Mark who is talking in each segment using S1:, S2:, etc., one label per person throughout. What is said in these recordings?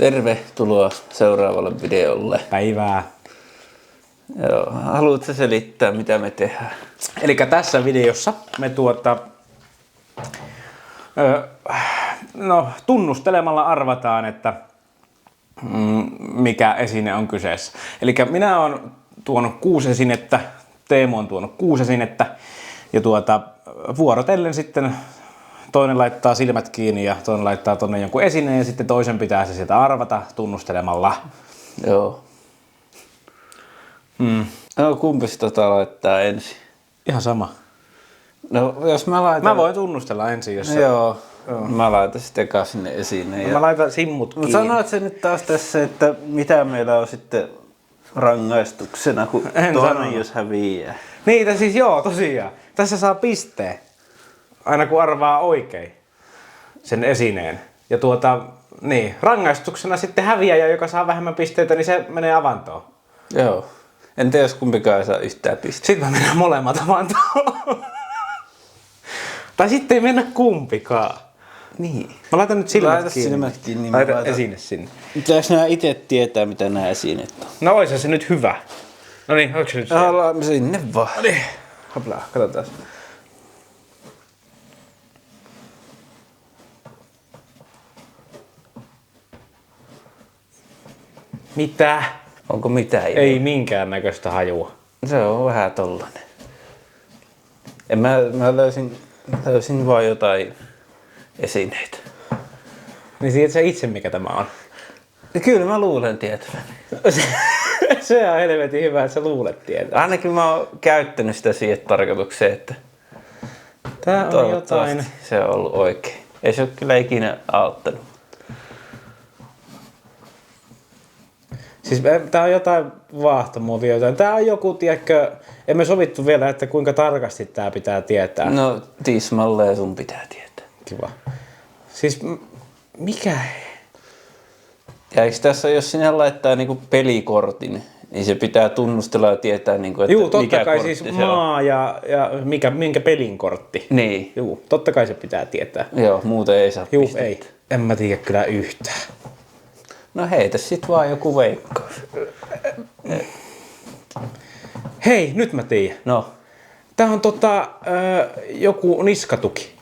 S1: Tervetuloa seuraavalle videolle.
S2: Päivää.
S1: Joo, haluatko selittää mitä me tehdään?
S2: Eli tässä videossa me tunnustelemalla arvataan, että mikä esine on kyseessä. Eli minä olen tuonut 6 esinettä, Teemu on tuonut 6 esinettä ja vuorotellen sitten toinen laittaa silmät kiinni ja toinen laittaa tonne jonkun esineen ja sitten toisen pitää se sieltä arvata tunnustelemalla.
S1: Joo. No kumpi sitä laittaa ensin?
S2: Ihan sama.
S1: No jos mä laitan...
S2: Mä voin tunnustella ensin, jos
S1: Joo. Mä laitan sitten eka sinne esineen.
S2: Mä laitan simmut kiinni.
S1: Sanoit sä nyt taas tässä, että mitä meillä on sitten rangaistuksena, kun toinen jos häviää.
S2: Niitä siis joo, tosiaan. Tässä saa pisteen. Aina kun arvaa oikein sen esineen. Ja rangaistuksena sitten häviäjä, joka saa vähemmän pisteitä, niin se menee avantoon.
S1: Joo. En tiedä, jos kumpikaan ei saa yhtään pistettä.
S2: Sitten me mennään molemmat avantoon. Tai sitten ei mennä kumpikaan.
S1: Niin.
S2: Mä laitan nyt silmät
S1: Laita
S2: kiinni.
S1: silmät kiinni.
S2: Laita esine sinne.
S1: Pitääks nää itse tietää, mitä nämä esineet on?
S2: No oishan se nyt hyvä. No niin, onko se nyt siellä?
S1: Ollaan sinne vaan.
S2: No niin. Hoplaa, katsotaan. Mitä?
S1: Onko mitään?
S2: Ei minkään näköistä hajua.
S1: Se on vähän tollanen. Mä löysin vaan jotain esineitä.
S2: Niin tiedät sä itse mikä tämä on?
S1: Ja kyllä mä luulen tietävän.
S2: Se on helvetin hyvä, että sä luulet tietää.
S1: Ainakin mä oon käyttänyt sitä siihen tarkoitukseen, että
S2: Tää on jotain.
S1: se on ollut oikein. Ei se ole kyllä ikinä auttanut.
S2: Siis tää on jotain vaahtomuovia, jotain. Tää on joku, tiedätkö, emme sovittu vielä, että kuinka tarkasti tää pitää tietää.
S1: No tismalleen sun pitää tietää.
S2: Kiva. Siis mikä?
S1: Ja eikö tässä, jos sinä laittaa niinku pelikortin, niin se pitää tunnustella ja tietää, niinku, että
S2: Juu, totta
S1: mikä
S2: kai
S1: kortti
S2: siis
S1: se
S2: maa on. ja minkä pelin kortti.
S1: Niin.
S2: Juu, totta kai se pitää tietää.
S1: Joo, muuten ei saa
S2: Juu,
S1: pistettä.
S2: ei. En mä tiedä kyllä yhtään.
S1: No heitä sit vaan joku veikkaus.
S2: Hei, nyt mä tiedän.
S1: No.
S2: Tää on joku niskatuki.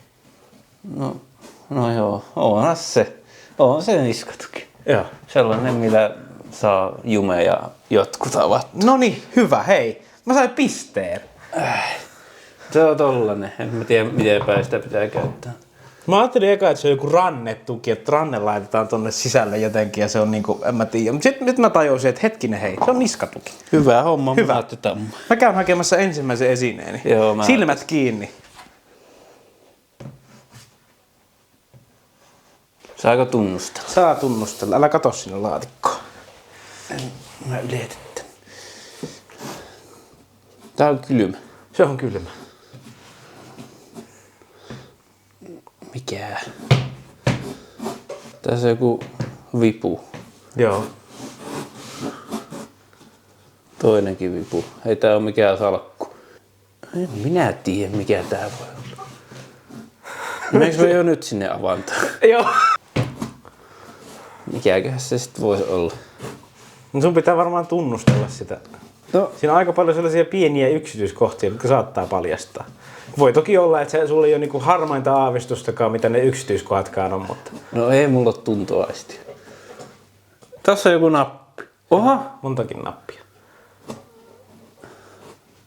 S1: No joo, onhan se. On se niskatuki.
S2: Joo.
S1: Sellainen, millä saa jume ja jotkut avat.
S2: Noniin, hyvä, hei. Mä sain pisteen.
S1: Se on tollanen. En mä tiedä, miten päin sitä pitää käyttää.
S2: Mä ajattelin eka, että se on joku rannetuki, että ranne laitetaan tonne sisälle jotenkin ja se on niinku, en mä tiedä. Mut nyt mä tajusin, että hetkinen hei, se on niskatuki.
S1: Hyvä homma,
S2: Hyvä.
S1: mä otetaan.
S2: Mä käyn hakemassa ensimmäisen esineeni.
S1: Joo,
S2: Silmät kiinni.
S1: Saako tunnustella?
S2: Saa tunnustella, älä kato sinne laatikkoon.
S1: Mä yletettä. Tää on kylmä.
S2: Se on kylmä.
S1: Mikä? Tässä on joku vipu.
S2: Joo.
S1: Toinenkin vipu. Ei tää oo mikään salkku. En minä tiedä mikä tää voi olla. Meneekö me jo nyt sinne avantoon?
S2: Joo.
S1: Mikäköhän se sit voisi olla?
S2: No sun pitää varmaan tunnustella sitä.
S1: No.
S2: Siinä on aika paljon sellaisia pieniä yksityiskohtia, jotka saattaa paljastaa. Voi toki olla, että sulla ei ole niinku harmainta aavistustakaan, mitä ne yksityiskohatkaan on, mutta...
S1: No ei mulla ole tuntoaistia. Tässä on joku nappi. Oha!
S2: Montakin nappia.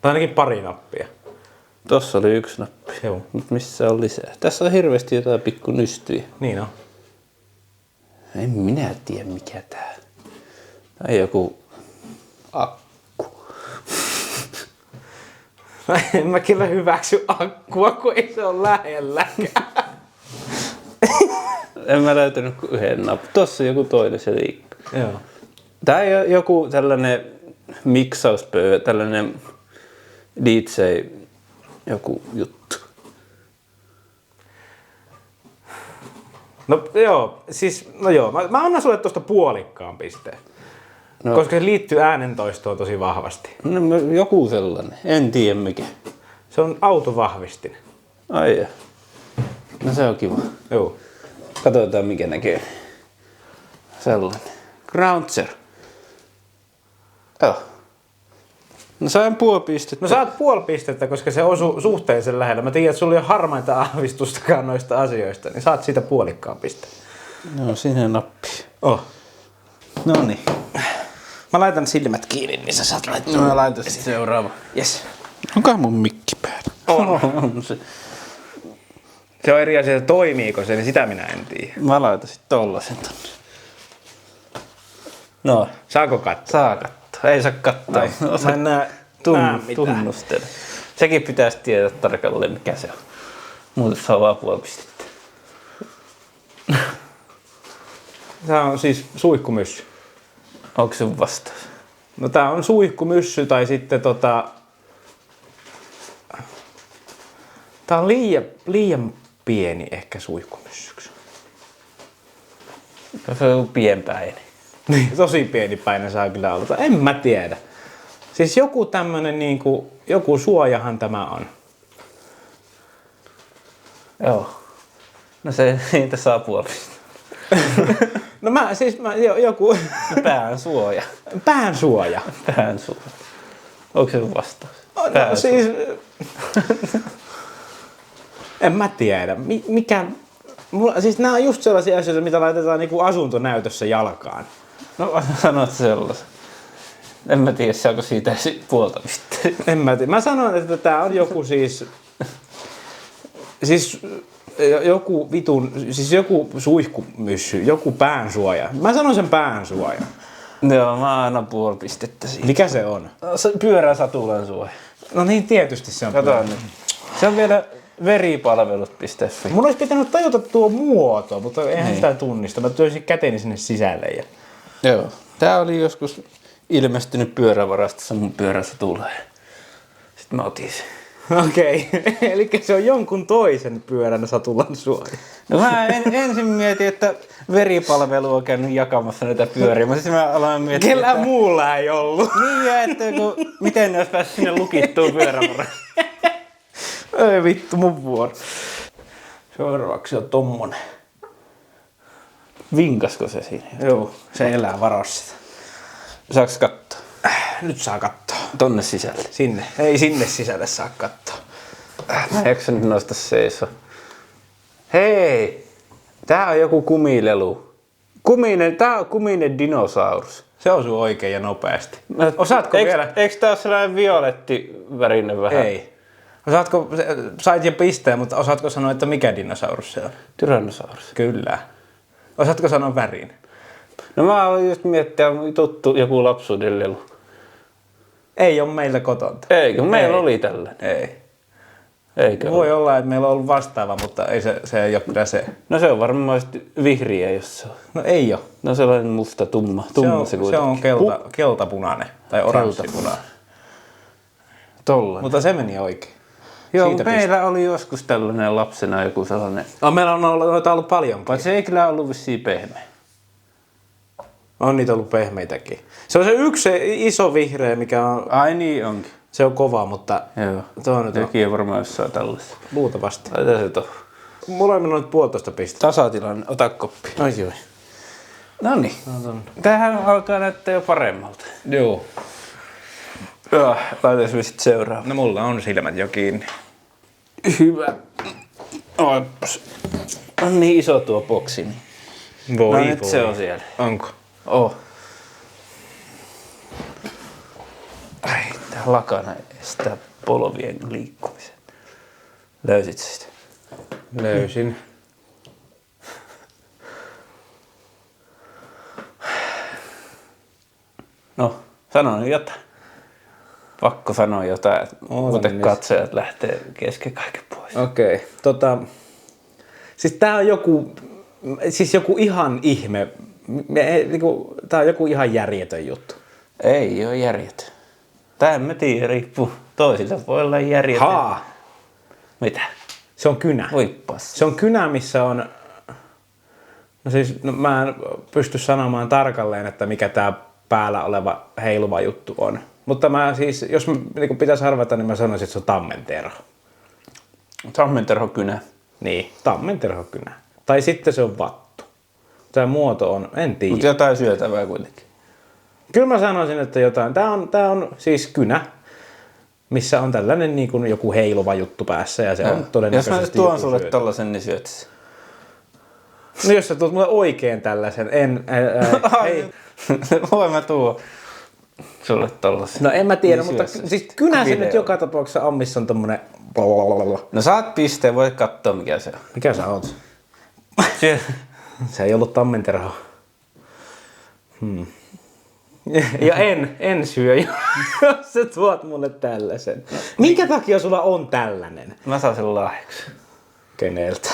S2: Tai ainakin pari nappia.
S1: Tossa oli 1 nappi.
S2: Joo.
S1: Mut missä on lisää? Tässä on hirveästi jotain pikku nystyjä.
S2: Niin on.
S1: En minä tiedä mikä tää. Tai joku akku.
S2: En mä kyllä hyväksy akkua, kun ei se ole lähelläkään.
S1: En mä löytänyt kuin 1 nappi. Tossa on joku toinen se liikka.
S2: Joo.
S1: Tää ei ole joku tällainen miksauspöytä, tällainen DJ joku juttu.
S2: No joo, mä annan sulle tosta puolikkaan pisteen.
S1: No.
S2: Koska se liittyy äänentoistoon tosi vahvasti.
S1: No, joku sellainen. En tiedä mikä.
S2: Se on autovahvistin.
S1: Ai ja. No se on kiva.
S2: Joo.
S1: Katsotaan mikä näkee. sellainen. Groundser. Joo. No sain puoli pistettä.
S2: No saat puoli pistettä, koska se osui suhteellisen lähellä. Mä tiedän, että sulla ei ole harmainta aavistustakaan noista asioista, niin saat siitä puolikkaan pisteen.
S1: No sinne nappi.
S2: Oh.
S1: Noniin.
S2: Mä laitan silmät kiinni, niin sä saat laittaa.
S1: No mä laitan sitten seuraava.
S2: Yes.
S1: Onkohan mun mikki päällä? On se.
S2: Se on eri asia, että toimiiko se, niin sitä minä en tiedä.
S1: Mä laitan sit tollasen tonne. No.
S2: Saako katsoa?
S1: Saa katsoa. Ei saa katsoa.
S2: Mä en näe mitään.
S1: Tunnustele. Sekin pitäisi tietää tarkalleen mikä se on. Muuten saa vaan puoli pistettä.
S2: Tää on siis suihkumyssy.
S1: Onko se vastaus?
S2: No tää on suihkumyssy tai sitten tää on liian pieni ehkä suihkumyssyksi.
S1: Se on pienpäinen.
S2: Niin, tosi pienipäinen saa kyllä olla. En mä tiedä. Siis joku tämmönen niinku, joku suojahan tämä on.
S1: Joo. No se niitä saa puoli pistettä.
S2: No joku...
S1: Pään suoja.
S2: Pään suoja.
S1: Pään suoja. Onko se vastaus?
S2: No, siis... en mä tiedä. Siis nää on just sellaisia asioita, mitä laitetaan niinku asuntonäytössä jalkaan.
S1: No sanot sellaisen. En mä tiedä, saako siitä puolta pistettä.
S2: En mä tiedä. Mä sanon, että tää on joku siis joku suihkumyssy, joku päänsuoja. Mä sanon sen päänsuoja.
S1: Joo, mä annan puoli pistettä siihen.
S2: Mikä se on?
S1: Se pyörä satulan suoja.
S2: No niin, tietysti se on.
S1: Kato nyt. Se on vielä veripalvelut.fi.
S2: Mun olisi pitänyt tajuta tuo muoto, mutta eihän sitä tunnista. Mä työsin käteni sinne sisälle. Ja...
S1: Joo. Tää oli joskus ilmestynyt pyörävarastossa mun pyörässä tulee. Sitten mä otin sen.
S2: Okei, eli se on jonkun toisen pyörän satulan suoja.
S1: No mä ensin mietin, että veripalvelu on käynyt jakamassa näitä pyöriä. Mutta sitten mä aloin miettiä,
S2: Kellään muulla ei ollut.
S1: Niin ja että miten ne olisi päässyt sinne lukittuun pyörävarastoon.
S2: Ei vittu, mun vuoro. Seuraavaksi on tommonen.
S1: Vinkasko se siinä?
S2: Joo, se elää varossa.
S1: Saaks katsoa?
S2: Nyt saa katsoa.
S1: Tonne sisälle.
S2: Sinne. Ei sinne sisälle saa katsoa.
S1: Mä en jaksa nyt nosta seisoa. Hei! Tää on joku kumilelu. Tää on kuminen dinosaurus.
S2: Se osuu oikein ja nopeasti. Osaatko vielä?
S1: Eikö tää ole sellainen violettivärinen vähän?
S2: Ei. Osaatko, sait jo pisteen, mutta osaatko sanoa, että mikä dinosaurus se on?
S1: Tyrannosaurus.
S2: Kyllä. Osaatko sanoa värin?
S1: No mä aloin just miettiä, tuttu joku lapsuuden lelu.
S2: Ei ole meillä kotonta.
S1: Eikö? Meillä oli tällainen.
S2: Ei.
S1: Eikö
S2: Voi olla, että meillä on ollut vastaava, mutta ei se ei ole kyllä se.
S1: No se on varmaan vihriä, jos se on.
S2: No ei ole.
S1: No sellainen musta, tumma se
S2: on keltapunainen tai oranssipunainen.
S1: Tollainen.
S2: Mutta se meni oikein.
S1: Joo,
S2: Siitä
S1: meillä oli joskus tällainen lapsena joku sellainen.
S2: No, meillä on noita ollut paljon.
S1: Vai se ei kyllä ollut vissiin pehmeä.
S2: On niitä ollut pehmeitäkin. Se on se yksi iso vihreä, mikä on...
S1: Ai niin onkin.
S2: Se on kova, mutta...
S1: Joo.
S2: Tuo nyt on
S1: Jokin on varmaan jossain tällaisessa.
S2: luultavasti.
S1: Laita se tohon.
S2: Mulla on mennyt 1,5 pistettä.
S1: Tasatilanne, ota koppi.
S2: Ai joo.
S1: Noniin. Tämähän alkaa näyttää jo paremmalta.
S2: Joo.
S1: Joo, laitaisimme sitten seuraava.
S2: No mulla on silmät jo kiinni.
S1: Hyvä. Oipas. On niin iso tuo boksi. Niin.
S2: Voi,
S1: No nyt se on siellä.
S2: Onko?
S1: Oh. Ai, tää lakana estää polvien liikkumisen. Löysit sä sitä?
S2: Löysin.
S1: No, sano nyt jotain. Pakko sanoa jotain, että muuten katsojat lähtee kesken kaiken pois.
S2: Okei. Siis tää on joku ihan ihme. Tää on joku ihan järjetön juttu.
S1: Ei oo järjetön. Tää en mä tiedä, riippuu. Toisilta voi olla järjetön.
S2: Haa!
S1: Mitä?
S2: Se on kynä.
S1: Voippas.
S2: Se on kynä, missä on... No mä en pysty sanomaan tarkalleen, että mikä tää päällä oleva heiluva juttu on. Mutta mä siis, jos niin pitäisi arvata, niin mä sanoisin, että se on tammenterho.
S1: Tammenterhokynä.
S2: Niin, tammenterhokynä. Tai sitten se on vattu. Tää muoto on, en tiedä.
S1: Mutta jotain syötävää kuitenkin.
S2: Kyllä mä sanoisin, että jotain. Tää on siis kynä, missä on tällainen niin kuin joku heiluva juttu päässä ja se on todennäköisesti.
S1: Jos mä nyt tuon sulle tollasen, niin syöt sen.
S2: No jos sä tuot mulle oikein tällaisen, ei.
S1: Voi mä tuo sulle tollasen.
S2: No en mä tiedä,
S1: Niin
S2: mutta
S1: syö
S2: siis kynä se
S1: video.
S2: nyt joka tapauksessa on, missä on tommonen.
S1: No saat pisteen, voit katsoa mikä se on.
S2: Mikä sä oot?
S1: Syö.
S2: Se ei ollut tammenterho. Ja en syö, jos sä tuot mulle tällaisen. Minkä takia sulla on tällainen?
S1: Mä saan sen lahjaksi.
S2: Keneltä?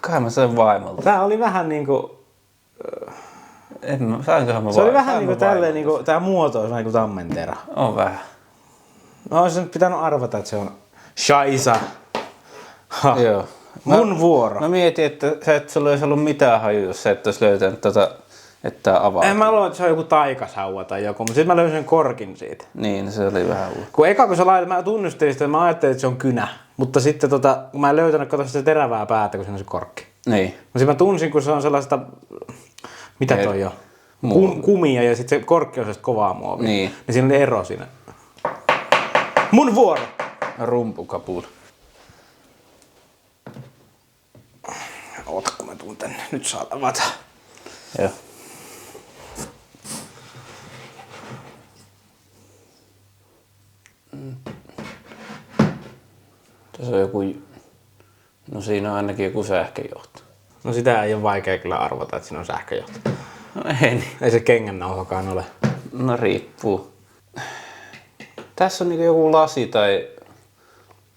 S1: Kai mä sain vaimolta.
S2: Tää oli vähän niinku.
S1: Sainkohan mä
S2: Se oli vähän niinku tälleen niinku. Tää muoto on vähän niinku tammenterho.
S1: On vähän.
S2: Mä olisin nyt pitänyt arvata, että se on Shaisa. Ha.
S1: Joo.
S2: Mun vuoro.
S1: Mä mietin, että sulla ei olisi ollut mitään hajua, jos sä et olisi löytänyt että tää avaa.
S2: En mä luulen, että se on joku taikasauva tai joku, mutta sitten mä löysin sen korkin siitä.
S1: Niin, se oli vähän uutta.
S2: Kun sä laitat, mä tunnistelin sitä, mä ajattelin, että se on kynä. Mutta sitten kun mä en löytänyt, katso sitä terävää päätä, kun siinä on se korkki.
S1: Niin.
S2: Mutta sitten mä tunsin, kun se on sellaista, mitä toi on? Kumia ja sitten se korkki on sellaista kovaa muovia.
S1: Niin.
S2: Siinä oli ero siinä. Mun vuoro!
S1: Rumpukapula.
S2: Oota, kun mä tuun tänne. Nyt saa avata.
S1: Joo. Tässä on joku. No siinä on ainakin joku sähköjohto.
S2: No sitä ei ole vaikea kyllä arvata, että siinä on sähköjohto.
S1: No ei niin.
S2: Ei se kengännauhakaan ole.
S1: No riippuu. Tässä on niinku joku lasi tai.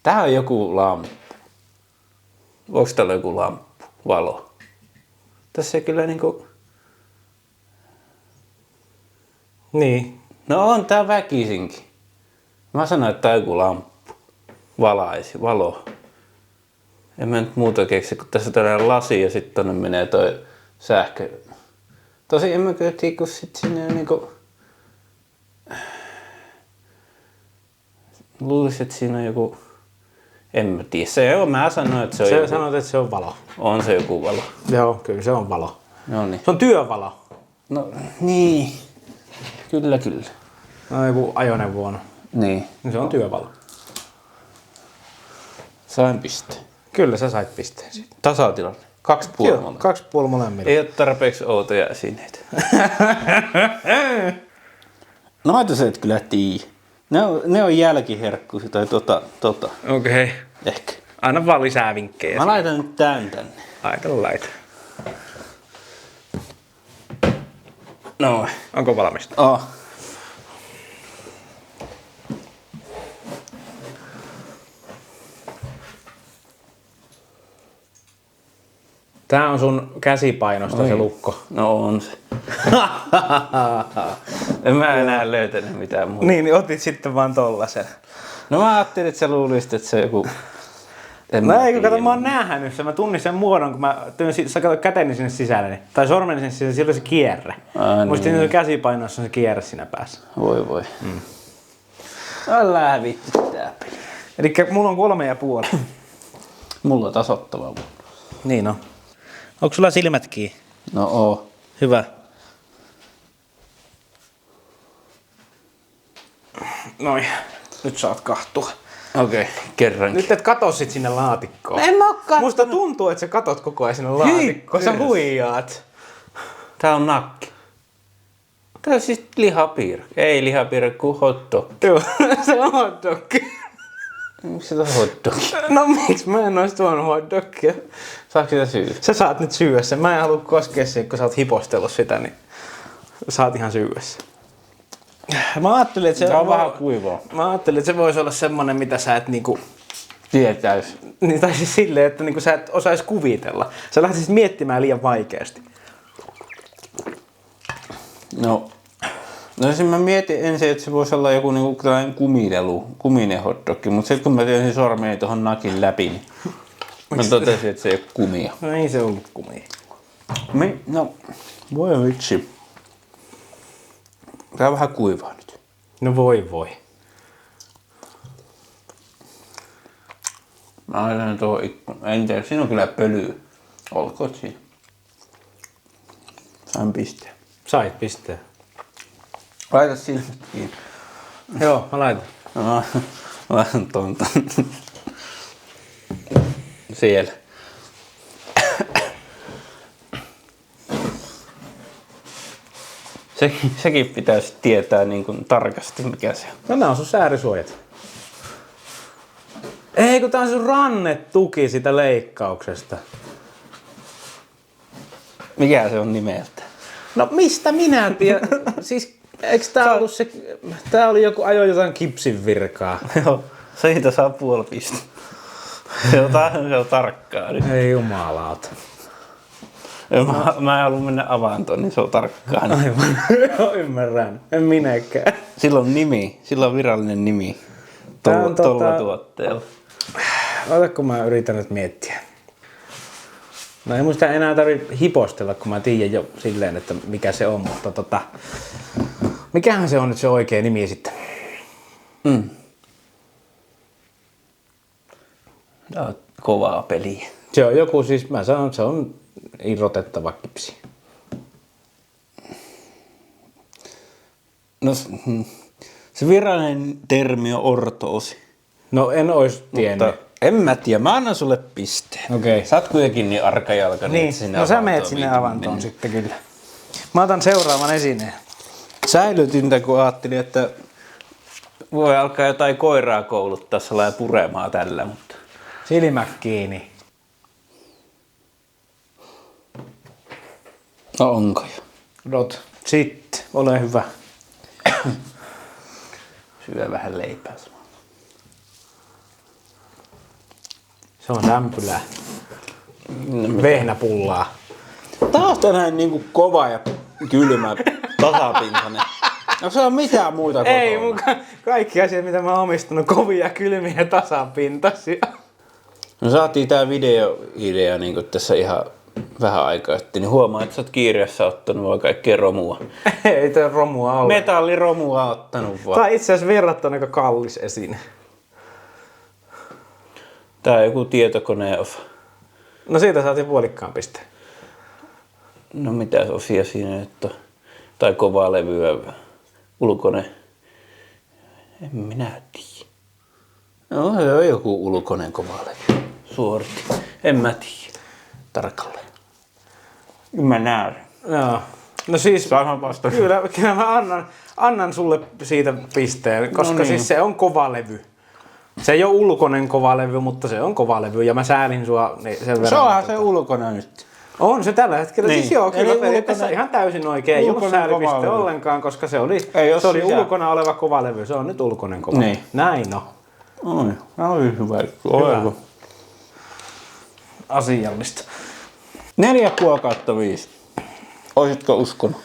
S1: Tää on joku lamppu. Onks täällä joku lamppu? Valo. Tässä ei kyllä niinku.
S2: Niin.
S1: No on tää väkisinkin. Mä sanoin, että tää on joku lamppu. Valo. En mä nyt muuta keksi, kun tässä on tällainen lasi ja sitten tonne menee toi sähkö. Tosi en mä kyllä tiedä, kun sit sinne on niinku. Luulisin, että siinä on joku. En mä tiedä. Se on, mä sanoin, että se on joku.
S2: Sanoit, että se on valo.
S1: On se joku valo.
S2: Joo, kyllä se on valo.
S1: No niin.
S2: Se on työvalo.
S1: No niin. Kyllä.
S2: No joku ajoneuvo.
S1: Niin.
S2: Se on työvalo.
S1: Sain pisteen.
S2: Kyllä sä sait pisteen siitä.
S1: Tasatilanne. 2,5
S2: Joo,
S1: molemmille.
S2: 2,5 molemmille.
S1: Ei ole tarpeeksi outoja esineitä. Noita sä et kyllä tiedä. Ne on jälkiherkkuja tai tota.
S2: Okei.
S1: Ehkä.
S2: Anna vaan lisää vinkkejä.
S1: Mä laitan nyt tän tänne.
S2: Laita.
S1: No.
S2: Onko valmista?
S1: Oh.
S2: Tää on sun käsipainosta se lukko.
S1: No on se. En mä enää löytänyt mitään muuta.
S2: Niin otit sitten vaan tollasen.
S1: No mä ajattelin, että sä luulisit, että se on joku.
S2: No ei, kun kato, mä oon nähnyt sen. Mä tunnistin sen muodon, kun mä sä katsot käteni sinne sisälle. Niin, tai sormeni sinne sisälle, siellä oli se kierre. Muistin, että käsipainossa on se kierre siinä päässä.
S1: Voi. Älä vittu tää peli.
S2: Elikkä mulla on 3,5.
S1: Mulla on tasoittava vuoro.
S2: Niin on. Onko sulla silmät kiinni?
S1: No oo.
S2: Hyvä. Noin. Nyt saat kahtua.
S1: Okei, kerrankin.
S2: Nyt et katso sit sinne laatikkoon.
S1: En mä oo kattonut.
S2: Musta tuntuu, että sä katot koko ajan sinne laatikkoon. Sä
S1: Hitto.
S2: huijaat.
S1: Tää on nakki. Tää on siis lihapiirakka. Ei lihapiirakka, kuin hot dog.
S2: Joo, se on hot dog.
S1: Miksi se on hot dog?
S2: No miksi mä en ois tuonut hot dogia?
S1: Saatko sitä syödä?
S2: Sä saat nyt syödä sen. Mä en halua koskea siihen, kun sä oot hipostellut sitä, niin saat ihan syödä sen. Mä ajattelin, että
S1: Se on vähän kuivaa.
S2: Mä ajattelin, että se voisi olla semmonen, mitä sä et niinku.
S1: Tietäis.
S2: Niin, tai siis silleen, että niinku sä et osais kuvitella. Sä lähtisit miettimään liian vaikeasti.
S1: No siis mä mietin ensin, että se voisi olla joku niinku tällainen kuminen hotdog, mutta sitten kun mä tein sormeni tuohon nakin läpi, niin mä totesin, että se ei ole kumia.
S2: No ei se ollut kumia.
S1: No, voi vitsi. Tää on vähän kuivaa nyt.
S2: No voi.
S1: Mä laitan tuo ikkuna. En tiedä, siinä on kyllä pölyä. Olkoon siinä. Sain pisteen.
S2: Sait pisteen.
S1: Laita silmät kiinni.
S2: Joo, mä laitan.
S1: Mä laitan tuon siellä. Sekin pitäisi tietää niin kuin tarkasti, mikä se on.
S2: No nää on sun säärisuojat. Ei, kun tää on sun rannetuki sitä leikkauksesta.
S1: Mikä se on nimeltä?
S2: No mistä minä tiedän? Siis, eikö tää ollut se... Tää oli joku ajo jotain kipsin virkaa.
S1: Joo, siitä saa puoli pistettä. Se on tarkkaa nyt.
S2: Ei jumalauta.
S1: Mä en halua mennä avantoon, niin se on tarkkaa.
S2: Aivan, ymmärrän. En minäkään.
S1: Sillä on nimi, sillä on virallinen nimi.
S2: Tää on
S1: Tuolla tuotteella.
S2: Ota, kun mä yritän nyt miettiä. No ei musta enää tarvitse hipostella, kun mä tiedän jo silleen, että mikä se on, mutta mikähän se on nyt se oikea nimi sitten?
S1: Tää on kovaa peliä.
S2: Se on joku siis, mä sanon, se on irrotettava kipsi.
S1: No, se virallinen termi on ortoosi.
S2: No en ois tiennyt.
S1: Mutta en mä tiedä, mä annan sulle pisteen.
S2: Okei.
S1: Sä oot kuitenkin niin arkajalka.
S2: Niin, no sä meet sinne avantoon sitten kyllä. Mä otan seuraavan esineen.
S1: Säilytintä, kun ajattelin, että voi alkaa jotain koiraa kouluttaa sellainen puremaa tällä, mutta...
S2: Silmät kiinni.
S1: No onko jo?
S2: Dot. Sitten, ole hyvä.
S1: Syö vähän leipää.
S2: Se on sämpylää. Vehnäpullaa.
S1: Tää on tänään niinku kova ja kylmä, tasapintainen. No se on mitään muuta kotona.
S2: Ei mukaan. Kaikki asiat, mitä mä oon omistanut, kovia, kylmiä ja tasapintaisia.
S1: No saatiin tää videoidea niinku tässä ihan vähän aikaa sitten, niin huomaa, että sä oot kiireessä ottanut vaan kaikkea romua.
S2: Ei tää romua ole.
S1: Metalliromua ottanut vaan.
S2: Tää on itse asiassa verrattuna aika kallis esine.
S1: Tää on joku tietokoneen osa.
S2: No siitä saatiin puolikkaan pisteen.
S1: No mitä osia siinä nyt on? Tai kovaa levyä, ulkoinen. En minä tiedä. No se on joku ulkoinen kova levy. Suoritti. En mä tiedä. Tarkalleen. Mä näen.
S2: Joo. No siis,
S1: Saahan vasta.
S2: kyllä mä annan sulle siitä pisteen, koska
S1: No niin.
S2: siis se on kova levy. Se ei ole ulkoinen kova levy, mutta se on kova levy ja mä säälin sua niin sen verran.
S1: Se onhan se ulkoinen nyt.
S2: On se tällä hetkellä.
S1: Niin.
S2: Siis joo, kyllä
S1: Eli
S2: periaatteessa
S1: ulkoinen-
S2: ihan täysin oikein. Ei ollut
S1: ulkoinen kova
S2: säälipiste
S1: levy.
S2: ollenkaan, koska se oli,
S1: Ei oo
S2: se oli
S1: sisään.
S2: ulkona oleva kova levy. Se on nyt ulkoinen kova.
S1: Niin.
S2: Näin on.
S1: Oi hyvä.
S2: Hyvä. Asiallista.
S1: 4,5. Olisitko uskonut?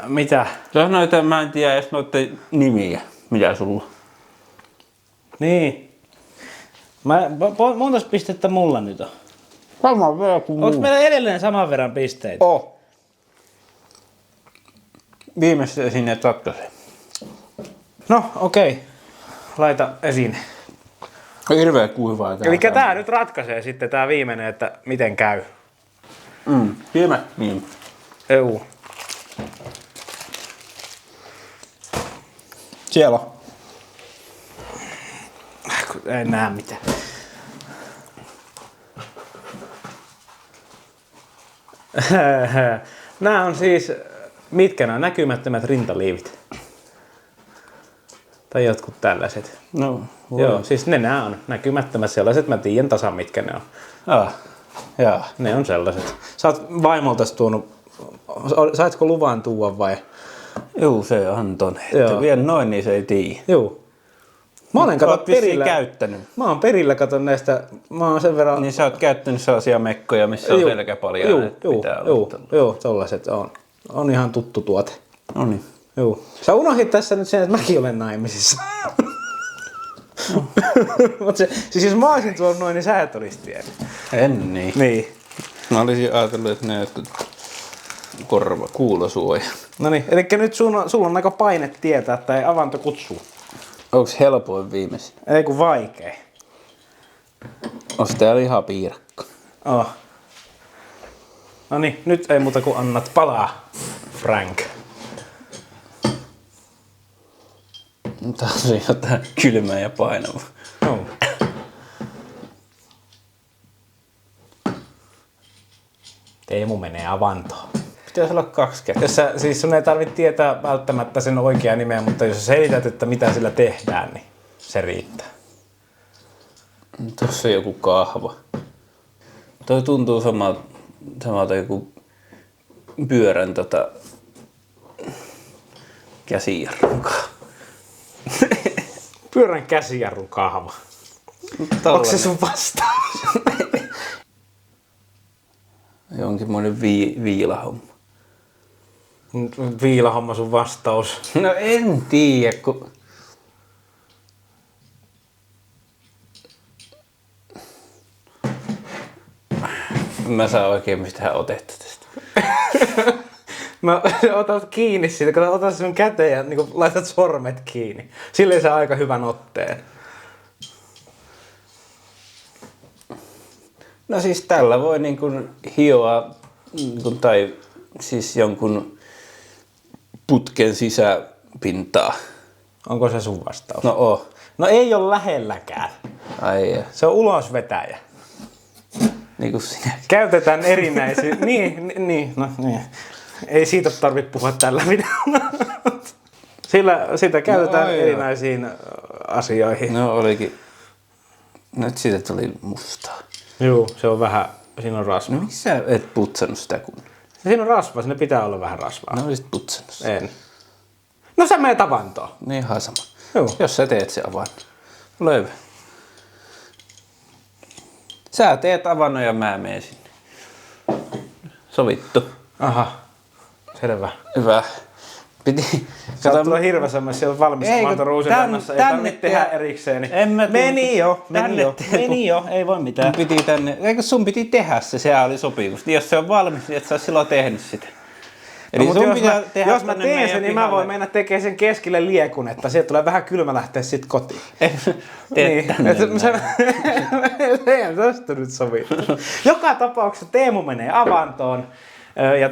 S2: Mitä?
S1: Sanoit, että mä en tiedä edes noitten nimiä. Mitä sulla?
S2: Niin. Montas pistettä mulla nyt on?
S1: Sama vielä kuin
S2: Onko meillä edelleen saman verran pisteitä?
S1: Viimeistä sinne ratkaisee.
S2: No, okei. Laita esine.
S1: Hirveä kuivaa tää.
S2: Eli tää nyt ratkaisee sitten tää viimeinen, että miten käy.
S1: Viime. Niin.
S2: Juu.
S1: Siellä on.
S2: En näe mitään. Nämä on siis, mitkä nämä näkymättömät rintaliivit. Tai jotkut tällaiset.
S1: No,
S2: Joo, siis nämä on näkymättömät sellaiset, mä tiedän tasan mitkä ne on.
S1: Jaa.
S2: Ne on sellaiset. Sä oot vaimoltas tuonut, saitko luvan tuua vai?
S1: Juu, se antoi.
S2: Joo.
S1: Että vielä noin, niin se ei tiedä.
S2: Juu. Mä olen kato
S1: Oot vissiin
S2: perillä.
S1: käyttänyt.
S2: Mä oon perillä katon näistä, mä oon sen verran.
S1: Niin sä oot käyttänyt sellaisia mekkoja, missä on selkäpalja.
S2: Joo, tollaset on. On ihan tuttu tuote.
S1: No niin.
S2: Joo. Sä unohdit tässä nyt sen, että mäkin olen naimisissa. Mut se, siis jos mä olisin tuonut noin, niin sä et olis tiennyt.
S1: En niin.
S2: Niin.
S1: Mä olisin ajatellut, että ne jotkut kuulosuoja.
S2: No niin, eli nyt sulla on aika paine tietää, että ei avanto kutsuu.
S1: Onks helpoin viimeisin?
S2: Ei kun vaikea.
S1: Onko tää lihapiirakka?
S2: Oh. No niin, nyt ei muuta kuin annat palaa, Frank.
S1: Taas on jotain kylmää ja painavaa.
S2: Oh. Teemu menee avantoon.
S1: Pitäisi olla 2 kättä.
S2: Jos siis sun ei tarvitse tietää välttämättä sen oikeaa nimeä, mutta jos sä selität, että mitä sillä tehdään, niin se riittää.
S1: Tuossa on joku kahva. Toi tuntuu samalta joku pyörän käsijarrun kahva.
S2: Pyörän käsijarrun kahva. Onko se sun vastaus?
S1: Jonkinmoinen viilahomma.
S2: Viilahomma sun vastaus.
S1: No en tiedä, kun... Mä saan oikein mitään otetta tästä.
S2: Mä otat kiinni siitä, kun otat sun käteen ja niin laitat sormet kiinni. Silleen saa aika hyvän otteen.
S1: No siis tällä voi niin kuin hioa tai siis jonkun putken sisäpintaa.
S2: Onko se sun vastaus?
S1: No oo.
S2: No ei ole lähelläkään.
S1: Ai ja.
S2: Se on ulosvetäjä.
S1: Niin kuin sinä.
S2: Käytetään erinäisiä... niin. Ei siitä tarvitse puhua tällä videolla. Sitä käytetään erinäisiin asioihin.
S1: No olikin. Nyt siitä tuli mustaa.
S2: Joo, se on vähän... Siinä on rasva.
S1: No miksi sä et putsannut sitä kun?
S2: Siinä on rasva, siinä pitää olla vähän rasvaa.
S1: No olisit putsannut sitä.
S2: En. No sä meet avantoon.
S1: Niin ihan sama.
S2: Joo.
S1: Jos sä teet se avan. Ole hyvä. Sä teet avannon ja mä menen sinne. Sovittu.
S2: Aha. Selvä.
S1: Hyvä. Piti...
S2: Sä oot tulla hirveämmässä siellä valmistamaan Ruusinrannassa. Ei tarvitse tehdä erikseen. Niin... Meni jo. Ei voi mitään.
S1: Piti tänne... Eikö sun piti tehdä se? Sehän oli sopimus. Jos se on valmis, niin et sä ois silloin tehnyt sitä. Eli
S2: No,
S1: sun
S2: jos mä teen sen, niin mä voin mennä tekemään sen keskelle liekun, että sieltä tulee vähän kylmä lähteä sit kotiin.
S1: Teet tänne.
S2: Eihän tästä nyt sovi. Joka tapauksessa Teemu menee avantoon. Ja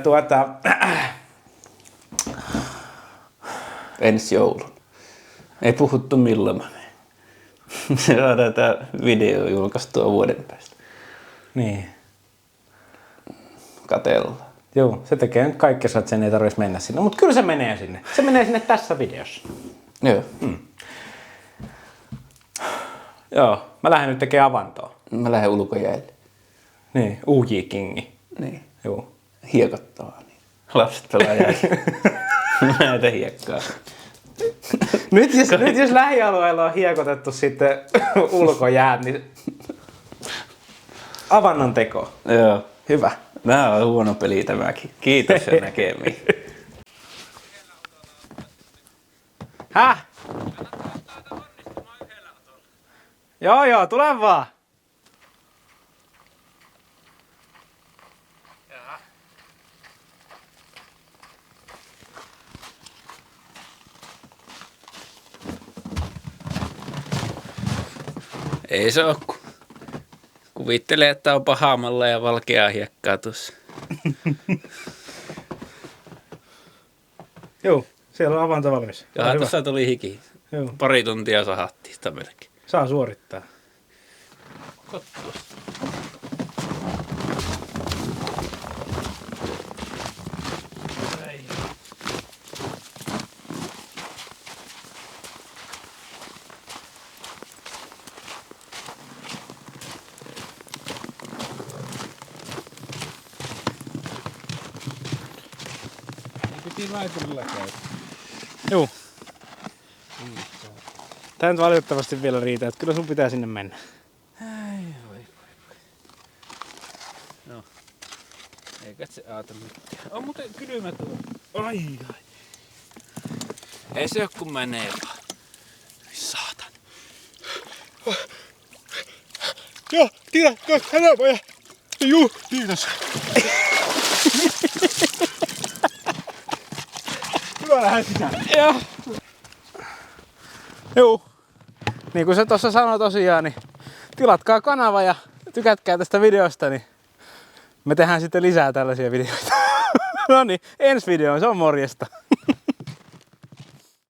S1: ensi joulun. Ei puhuttu milloin mä menen. Se saadaan tää video julkaistua vuoden päästä.
S2: Niin.
S1: Katellaan.
S2: Joo, se tekee nyt kaikkensa, että sen ei tarvitsisi mennä sinne. Mutta kyllä se menee sinne. Se menee sinne tässä videossa.
S1: Joo.
S2: Joo, mä lähden nyt tekemään avantoa.
S1: Mä lähden ulkojäille.
S2: Niin, UJ Kingi.
S1: Niin.
S2: Joo.
S1: Hiekottavaa. Niin. Lapset pelaa jäällä. Näitä hiekkaa.
S2: Nyt jos lähialueella on hiekotettu sitten ulkojäät, niin avannon teko.
S1: Joo.
S2: Hyvä.
S1: Mä oon huono peli tämäkin. Kiitos ja näkemiin.
S2: Häh? Joo, tule vaan.
S1: Ei se oo, kuvittelee, että on pahamalla ja valkeaa hiekkaa tuossa.
S2: Joo, siellä on avanto valmis.
S1: Jaha, tuossa tuli hiki.
S2: Joo.
S1: Pari tuntia sahattiin sitä melkein.
S2: Saa suorittaa.
S1: Kottua.
S2: Piti laiturilla käydä. Joo. Tää nyt valitettavasti vielä riitä, että kyllä sun pitää sinne mennä.
S1: Voi. No. Eikä se aata mitään. On muuten kylmä tuo. Ai. Ei se oo kun menee vaan. Ai saatan.
S2: Joo, Tiina, hänä poja. Juu, kiitos. Hyvä lähdet sisään.
S1: Joo.
S2: Joo. Niin kuin sä tuossa sanoi tosiaan, niin tilatkaa kanava ja tykätkää tästä videosta, niin me tehdään sitten lisää tällaisia videoita. No niin, ensi videoon, se on morjesta.